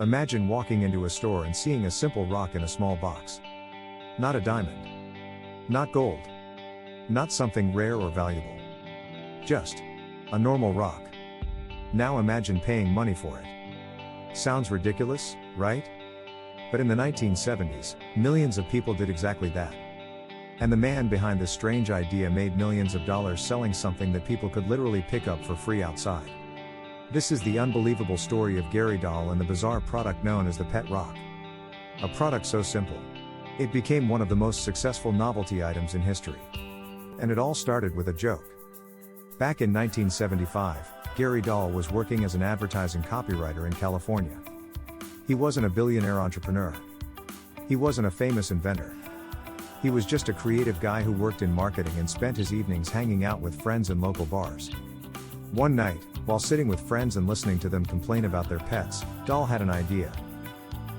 Imagine walking into a store and seeing a simple rock in a small box. Not a diamond. Not gold. Not something rare or valuable. Just a normal rock. Now imagine paying money for it. Sounds ridiculous, right? But in the 1970s, millions of people did exactly that. And the man behind this strange idea made millions of dollars selling something that people could literally pick up for free outside. This is the unbelievable story of Gary Dahl and the bizarre product known as the pet rock. A product so simple, it became one of the most successful novelty items in history. And it all started with a joke. Back in 1975, Gary Dahl was working as an advertising copywriter in California. He wasn't a billionaire entrepreneur. He wasn't a famous inventor. He was just a creative guy who worked in marketing and spent his evenings hanging out with friends in local bars. One night, while sitting with friends and listening to them complain about their pets, Dahl had an idea.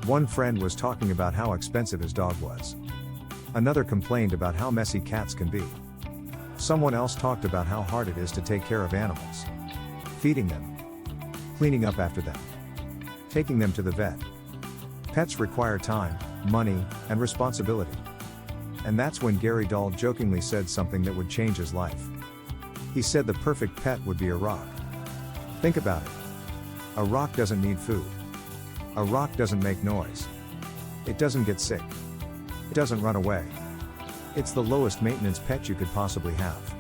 One friend was talking about how expensive his dog was. Another complained about how messy cats can be. Someone else talked about how hard it is to take care of animals. Feeding them. Cleaning up after them. Taking them to the vet. Pets require time, money, and responsibility. And that's when Gary Dahl jokingly said something that would change his life. He said the perfect pet would be a rock. Think about it. A rock doesn't need food. A rock doesn't make noise. It doesn't get sick. It doesn't run away. It's the lowest maintenance pet you could possibly have.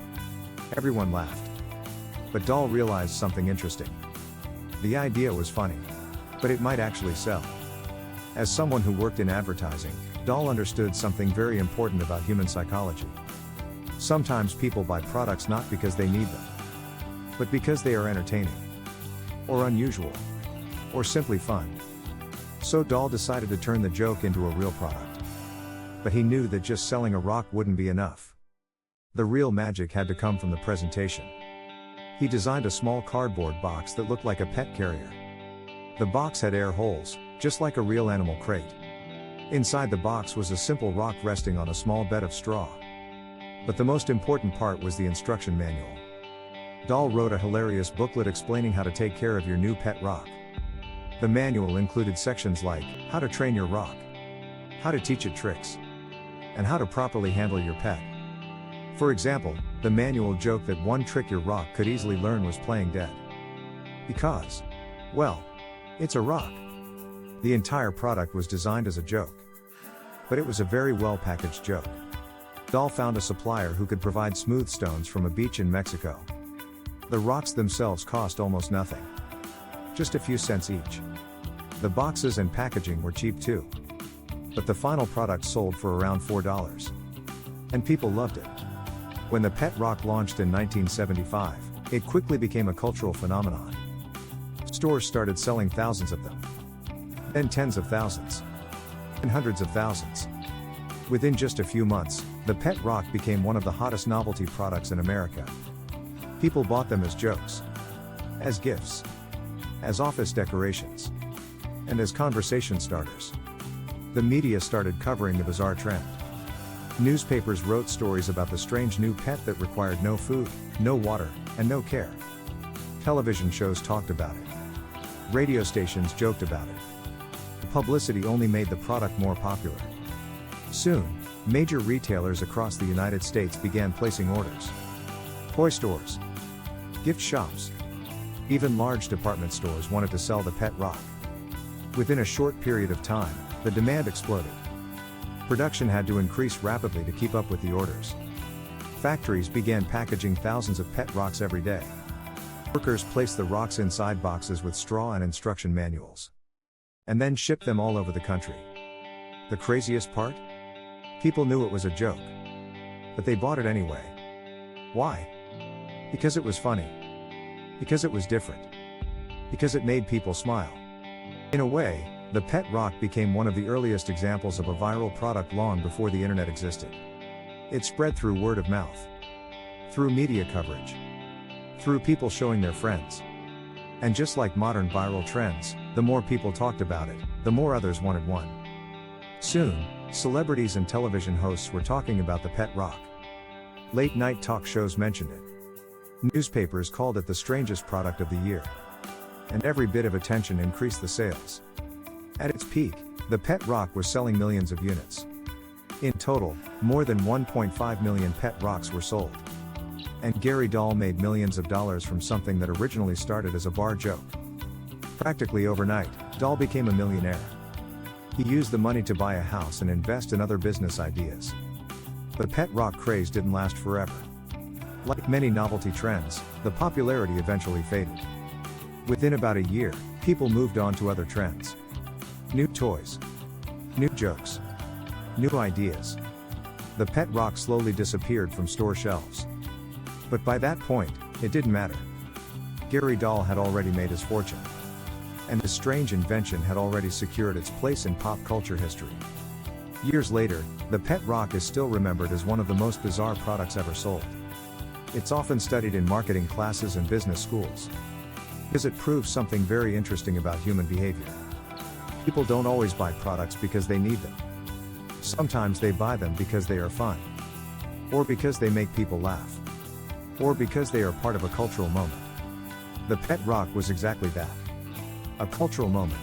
Everyone laughed. But Dahl realized something interesting. The idea was funny. But it might actually sell. As someone who worked in advertising, Dahl understood something very important about human psychology. Sometimes people buy products not because they need them, but because they are entertaining, or unusual, or simply fun. So Dahl decided to turn the joke into a real product. But he knew that just selling a rock wouldn't be enough. The real magic had to come from the presentation. He designed a small cardboard box that looked like a pet carrier. The box had air holes, just like a real animal crate. Inside the box was a simple rock resting on a small bed of straw. But the most important part was the instruction manual. Dahl wrote a hilarious booklet explaining how to take care of your new pet rock. The manual included sections like, how to train your rock, how to teach it tricks, and how to properly handle your pet. For example, the manual joked that one trick your rock could easily learn was playing dead. Because, well, it's a rock. The entire product was designed as a joke. But it was a very well-packaged joke. Dahl found a supplier who could provide smooth stones from a beach in Mexico. The rocks themselves cost almost nothing. Just a few cents each. The boxes and packaging were cheap too. But the final product sold for around $4. And people loved it. When the pet rock launched in 1975, it quickly became a cultural phenomenon. Stores started selling thousands of them. Then tens of thousands. And hundreds of thousands. Within just a few months, the pet rock became one of the hottest novelty products in America. People bought them as jokes, as gifts, as office decorations, and as conversation starters. The media started covering the bizarre trend. Newspapers wrote stories about the strange new pet that required no food, no water, and no care. Television shows talked about it. Radio stations joked about it. The publicity only made the product more popular. Soon, major retailers across the United States began placing orders. Toy stores, gift shops, even large department stores wanted to sell the pet rock. Within a short period of time, the demand exploded. Production had to increase rapidly to keep up with the orders. Factories began packaging thousands of pet rocks every day. Workers placed the rocks inside boxes with straw and instruction manuals. And then shipped them all over the country. The craziest part? People knew it was a joke. But they bought it anyway. Why? Because it was funny. Because it was different. Because it made people smile. In a way, the pet rock became one of the earliest examples of a viral product long before the internet existed. It spread through word of mouth. Through media coverage. Through people showing their friends. And just like modern viral trends, the more people talked about it, the more others wanted one. Soon, celebrities and television hosts were talking about the pet rock. Late-night talk shows mentioned it. Newspapers called it the strangest product of the year. And every bit of attention increased the sales. At its peak, the pet rock was selling millions of units. In total, more than 1.5 million pet rocks were sold. And Gary Dahl made millions of dollars from something that originally started as a bar joke. Practically overnight, Dahl became a millionaire. He used the money to buy a house and invest in other business ideas. The pet rock craze didn't last forever. Like many novelty trends, the popularity eventually faded. Within about a year, people moved on to other trends. New toys. New jokes. New ideas. The pet rock slowly disappeared from store shelves. But by that point, it didn't matter. Gary Dahl had already made his fortune. And his strange invention had already secured its place in pop culture history. Years later, the pet rock is still remembered as one of the most bizarre products ever sold. It's often studied in marketing classes and business schools. Because it proves something very interesting about human behavior. People don't always buy products because they need them. Sometimes they buy them because they are fun. Or because they make people laugh. Or because they are part of a cultural moment. The pet rock was exactly that. A cultural moment.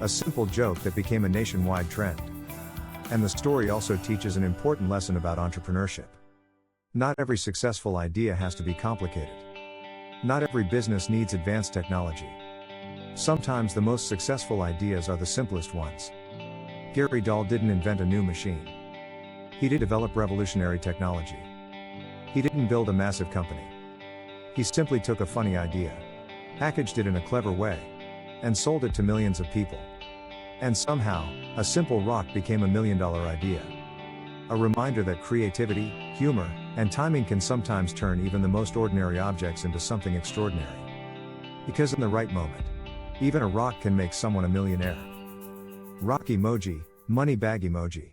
A simple joke that became a nationwide trend. And the story also teaches an important lesson about entrepreneurship. Not every successful idea has to be complicated. Not every business needs advanced technology. Sometimes the most successful ideas are the simplest ones. Gary Dahl didn't invent a new machine. He did develop revolutionary technology. He didn't build a massive company. He simply took a funny idea, packaged it in a clever way, and sold it to millions of people. And somehow, a simple rock became a million-dollar idea. A reminder that creativity, humor, and timing can sometimes turn even the most ordinary objects into something extraordinary. Because in the right moment, even a rock can make someone a millionaire. Rock emoji, money bag emoji.